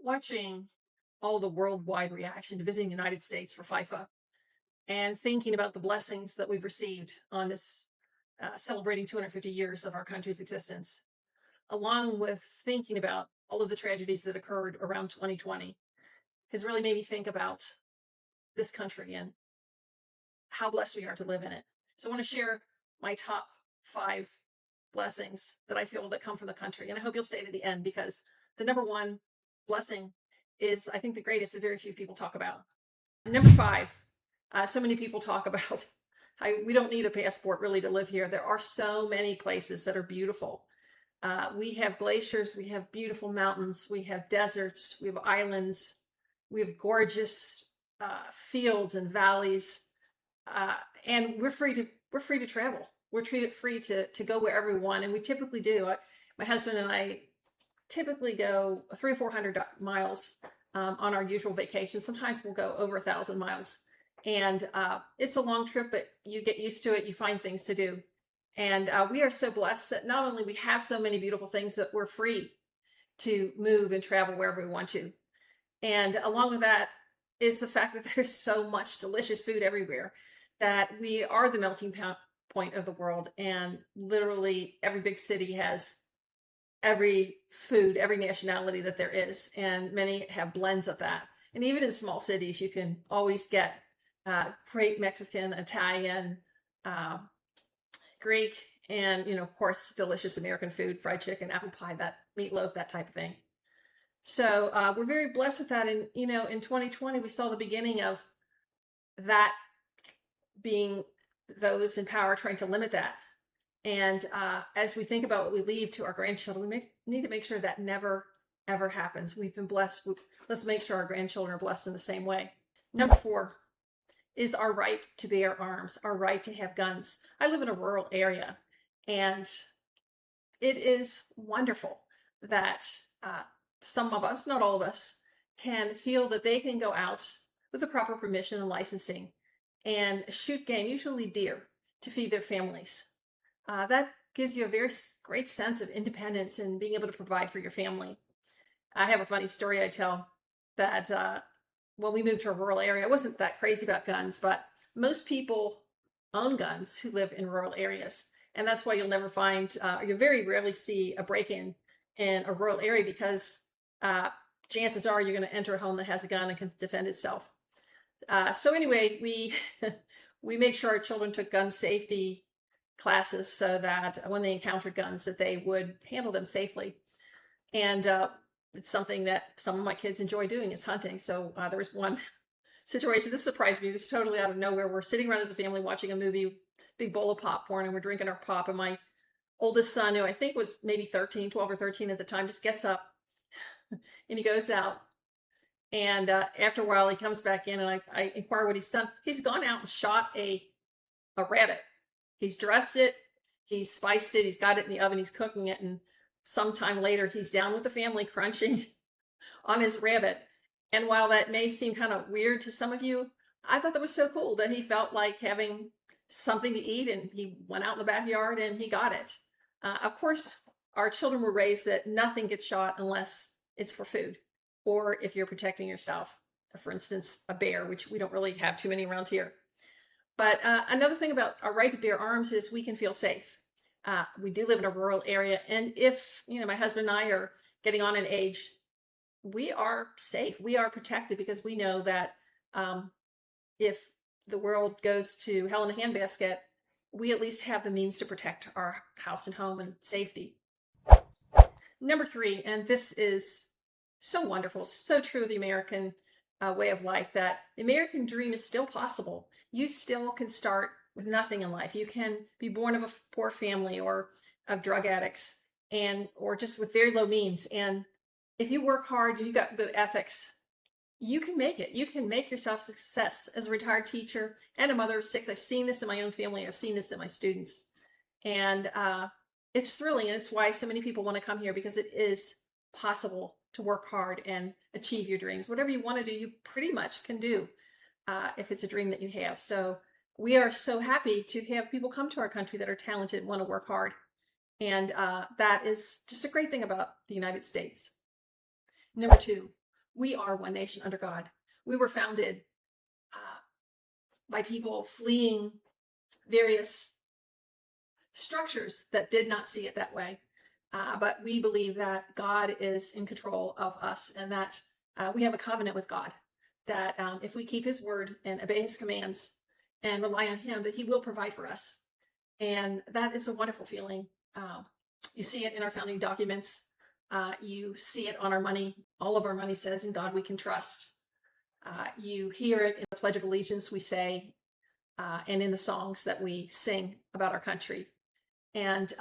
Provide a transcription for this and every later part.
watching all the worldwide reaction to visiting the United States for FIFA and thinking about the blessings that we've received on this celebrating 250 years of our country's existence, along with thinking about all of the tragedies that occurred around 2020, has really made me think about this country and how blessed we are to live in it. So I want to share my top 5 blessings that I feel that come from the country. And I hope you'll stay to the end because the number one blessing is, I think, the greatest that very few people talk about. Number 5, so many people talk about, we don't need a passport really to live here. There are so many places that are beautiful. We have glaciers, we have beautiful mountains, we have deserts, we have islands, we have gorgeous fields and valleys, and we're free to travel. We're free to go wherever we want, and we typically do. My husband and I typically go 300 or 400 miles on our usual vacation. Sometimes we'll go over 1,000 miles, and it's a long trip, but you get used to it. You find things to do, and we are so blessed that not only we have so many beautiful things that we're free to move and travel wherever we want to, and along with that is the fact that there's so much delicious food everywhere, that we are the melting point of the world, and literally every big city has every food, every nationality that there is, and many have blends of that. And even in small cities, you can always get great Mexican, Italian, Greek, and of course, delicious American food, fried chicken, apple pie, that meatloaf, that type of thing. So we're very blessed with that. And in 2020, we saw the beginning of that being those in power trying to limit that. And as we think about what we leave to our grandchildren, we need to make sure that never, ever happens. We've been blessed. Let's make sure our grandchildren are blessed in the same way. Number 4 is our right to bear arms, our right to have guns. I live in a rural area, and it is wonderful that some of us, not all of us, can feel that they can go out with the proper permission and licensing and shoot game, usually deer, to feed their families. That gives you a very great sense of independence and being able to provide for your family. I have a funny story I tell that when we moved to a rural area, I wasn't that crazy about guns, but most people own guns who live in rural areas. And that's why you'll never find, you very rarely see a break-in in a rural area, because chances are you're going to enter a home that has a gun and can defend itself. So anyway, we made sure our children took gun safety classes so that when they encountered guns, that they would handle them safely. And it's something that some of my kids enjoy doing, is hunting. So there was one situation, this surprised me, it was totally out of nowhere. We're sitting around as a family watching a movie, big bowl of popcorn, and we're drinking our pop, and my oldest son, who I think was maybe 12 or 13 at the time, just gets up and he goes out. And after a while, he comes back in, and I inquire what he's done. He's gone out and shot a rabbit. He's dressed it, he's spiced it, he's got it in the oven, he's cooking it, and sometime later, he's down with the family crunching on his rabbit. And while that may seem kind of weird to some of you, I thought that was so cool that he felt like having something to eat, and he went out in the backyard and he got it. Of course, our children were raised that nothing gets shot unless it's for food, or if you're protecting yourself. For instance, a bear, which we don't really have too many around here. But another thing about our right to bear arms is we can feel safe. We do live in a rural area, and if my husband and I are getting on in age, we are safe. We are protected, because we know that if the world goes to hell in a handbasket, we at least have the means to protect our house and home and safety. Number 3, and this is so wonderful, so true of the American way of life, that the American dream is still possible. You still can start with nothing in life. You can be born of a poor family, or of drug addicts, or just with very low means. And if you work hard and you got good ethics, you can make it. You can make yourself success. As a retired teacher and a mother of 6, I've seen this in my own family. I've seen this in my students. And it's thrilling. And it's why so many people want to come here, because it is possible to work hard and achieve your dreams. Whatever you want to do, you pretty much can do if it's a dream that you have. So we are so happy to have people come to our country that are talented and want to work hard. And that is just a great thing about the United States. Number 2, We are one nation under God. We were founded by people fleeing various structures that did not see it that way. But we believe that God is in control of us, and that we have a covenant with God, that if we keep his word and obey his commands and rely on him, that he will provide for us. And that is a wonderful feeling. You see it in our founding documents. You see it on our money. All of our money says, "In God we can trust." You hear it in the Pledge of Allegiance we say, and in the songs that we sing about our country. And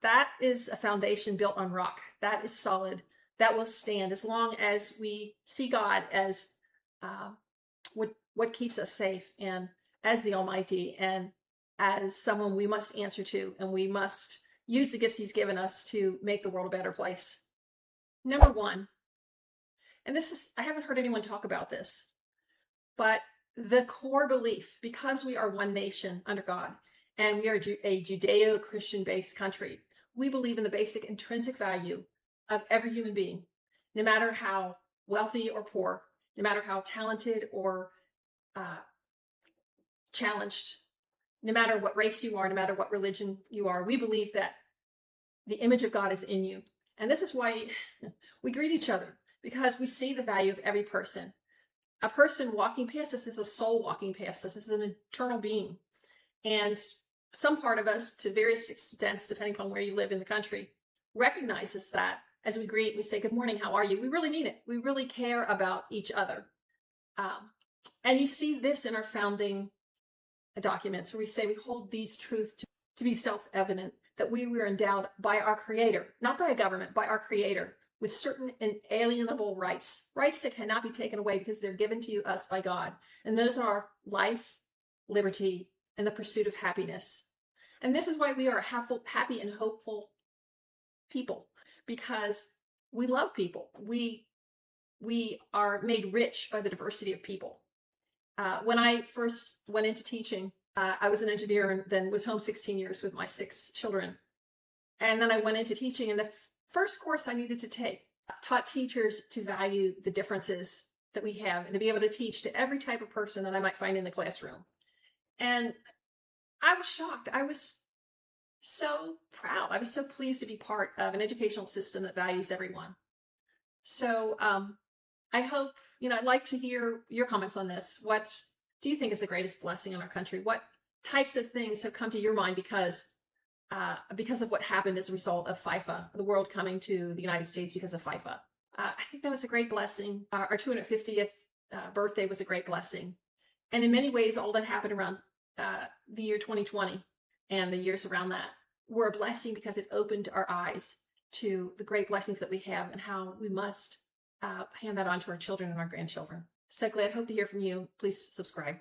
that is a foundation built on rock. That is solid. That will stand as long as we see God as what keeps us safe, and as the Almighty, and as someone we must answer to, and we must use the gifts he's given us to make the world a better place. Number one, and this is, I haven't heard anyone talk about this, but the core belief, because we are one nation under God, and we are a Judeo-Christian based country, we believe in the basic intrinsic value of every human being, no matter how wealthy or poor, no matter how talented or challenged, no matter what race you are, no matter what religion you are. We believe that the image of God is in you. And this is why we greet each other, because we see the value of every person. A person walking past us is a soul walking past us. This is an eternal being. And some part of us, to various extents, depending upon where you live in the country, recognizes that. As we greet, we say, "Good morning, how are you?" We really mean it. We really care about each other. And you see this in our founding documents, where we say we hold these truths to be self-evident, that we were endowed by our Creator, not by a government, by our Creator, with certain inalienable rights that cannot be taken away because they're given to us by God. And those are life, liberty, and the pursuit of happiness. And this is why we are a happy and hopeful people, because we love people. We are made rich by the diversity of people. When I first went into teaching, I was an engineer and then was home 16 years with my 6 children. And then I went into teaching, and the first course I needed to take taught teachers to value the differences that we have, and to be able to teach to every type of person that I might find in the classroom. And I was shocked. I was so proud. I was so pleased to be part of an educational system that values everyone. So I hope, I'd like to hear your comments on this. What do you think is the greatest blessing in our country? What types of things have come to your mind because of what happened as a result of FIFA, the world coming to the United States because of FIFA? I think that was a great blessing. Our 250th birthday was a great blessing. And in many ways, all that happened around the year 2020 and the years around that were a blessing, because it opened our eyes to the great blessings that we have and how we must hand that on to our children and our grandchildren. So glad. Hope to hear from you. Please subscribe.